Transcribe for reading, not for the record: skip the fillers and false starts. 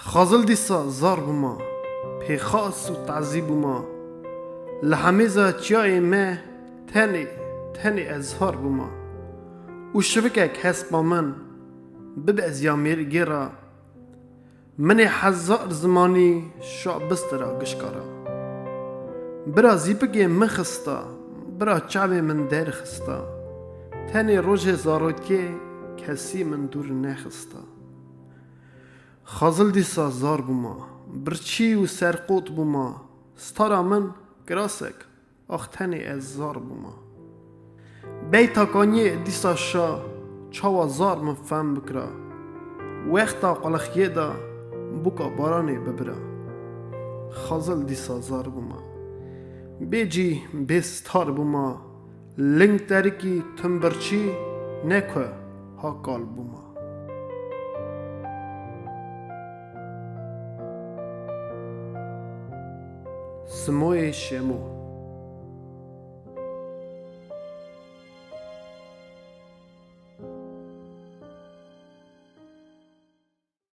خازل دیسا زار بوما پی خاص و تعذیب بوما لحمیزا چیای مه تنی ازهار بوما و شبکک هست با من بب از یامیر گیرا من حزار زمانی شو بسترا گشکارا برا زیپگی مخستا برا چعبی من در خستا تنی روژ زاروتی کسی من دور نخستا خازل دیسا زار بوما برچی و سرقوت بوما ستارا من گراسک آخ تنی از زار بوما بیتا کانی دیسا شا چاوا زار من فهم بکرا وقتا قلخیه دا بوکا بارانی ببرا خازل دیسا زار بوما بیجی بیستار بوما لنگ ترکی تنبرچی نکو هاکال بوما سموی شمو